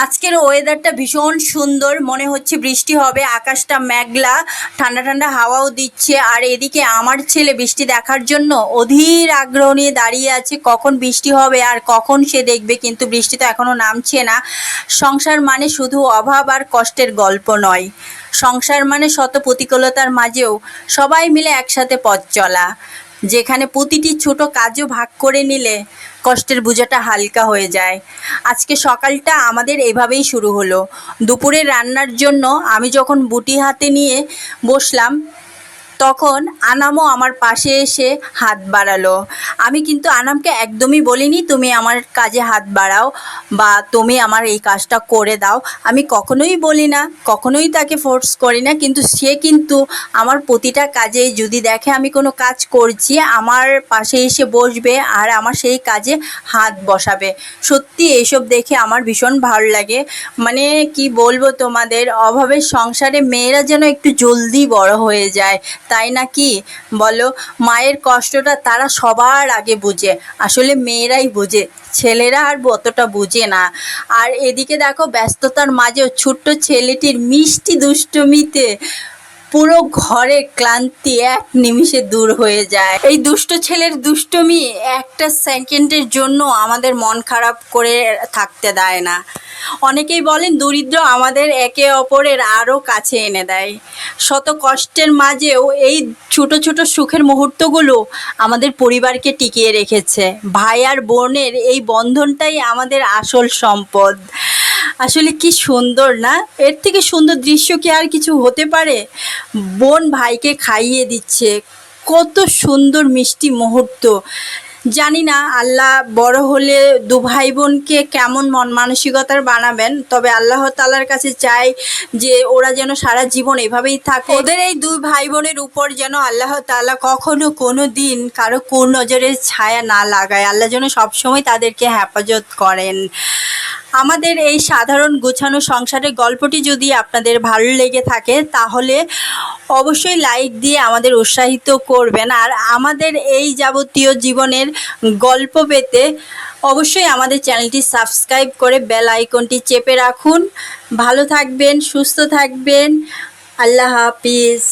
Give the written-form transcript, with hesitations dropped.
আজকের ওয়েদারটা ভীষণ সুন্দর, মনে হচ্ছে বৃষ্টি হবে। আকাশটা মেঘলা, ঠান্ডা ঠান্ডা হাওয়াও দিচ্ছে। আর এদিকে আমার ছেলে বৃষ্টি দেখার জন্য অধীর আগ্রহ নিয়ে দাঁড়িয়ে আছে, কখন বৃষ্টি হবে আর কখন সে দেখবে। কিন্তু বৃষ্টি তো এখনও নামছে না। সংসার মানে শুধু অভাব আর কষ্টের গল্প নয়, সংসার মানে শত প্রতিকূলতার মাঝেও সবাই মিলে একসাথে পথ চলা, যেখানে প্রতিটি ছোট কাজও ভাগ করে নিলে কষ্টের বোঝাটা হালকা হয়ে যায়। আজকে সকালটা আমাদের এভাবেই শুরু হলো। দুপুরে রান্নার জন্য আমি যখন বুটি হাতে নিয়ে বসলাম, তখন আনামও আমার পাশে এসে হাত বাড়ালো। আমি কিন্তু আনামকে একদমই বলিনি তুমি আমার কাজে হাত বাড়াও বা তুমি আমার এই কাজটা করে দাও। আমি কখনোই বলি না, কখনোই তাকে ফোর্স করি না। কিন্তু সে কিন্তু আমার প্রতিটা কাজে যদি দেখে আমি কোনো কাজ করছি, আমার পাশে এসে বসবে আর আমার সেই কাজে হাত বসাবে। সত্যি এইসব দেখে আমার ভীষণ ভালো লাগে। মানে কি বলবো তোমাদের, অভাবের সংসারে মেয়েরা যেন একটু জলদি বড় হয়ে যায়, তাই না কি বলো? মায়ের কষ্টটা তারা সবার আগে বুঝে, আসলে মেয়েরাই বোঝে, ছেলেরা আর অতটা বুঝে না। আর এদিকে দেখো, ব্যস্ততার মাঝেও ছোট্ট ছেলেটির মিষ্টি দুষ্টুমিতে পুরো ঘরের ক্লান্তি এক নিমিষে দূর হয়ে যায়। এই দুষ্ট ছেলের দুষ্টুমি একটা সেকেন্ডের জন্য আমাদের মন খারাপ করে থাকতে দেয় না। অনেকেই বলেন দরিদ্র আমাদের একে অপরের আরও কাছে এনে দেয়। শত কষ্টের মাঝেও এই ছোট ছোট সুখের মুহূর্তগুলো আমাদের পরিবারকে টিকিয়ে রেখেছে। ভাই আর বোনের এই বন্ধনটাই আমাদের আসল সম্পদ। আসলে কি সুন্দর না? এর থেকে সুন্দর দৃশ্য কি আর কিছু হতে পারে? বোন ভাইকে খাইয়ে দিচ্ছে, কত সুন্দর মিষ্টি মুহূর্ত। জানি না আল্লাহ বড় হলে দু ভাই বোনকে কেমন মন মানসিকতার বানাবেন, তবে আল্লাহ তাআলার কাছে চাই যে ওরা যেন সারা জীবন এভাবেই থাকে। ওদের এই দুই ভাই বোনের উপর যেন আল্লাহ তাআলা কখনো কোনো দিন কারো কুনজরের ছায়া না লাগায়। আল্লাহ যেন সবসময় তাদেরকে হেফাজত করেন। আমাদের এই সাধারণ গোছানো সংসারের গল্পটি যদি আপনাদের ভালো লেগে থাকে, তাহলে অবশ্যই লাইক দিয়ে আমাদের উৎসাহিত করবেন। আর আমাদের এই যাবতীয় জীবনের গল্প পেতে অবশ্যই আমাদের চ্যানেলটি সাবস্ক্রাইব করে বেল আইকনটি চেপে রাখুন। ভালো থাকবেন, সুস্থ থাকবেন। আল্লাহ হাফিজ।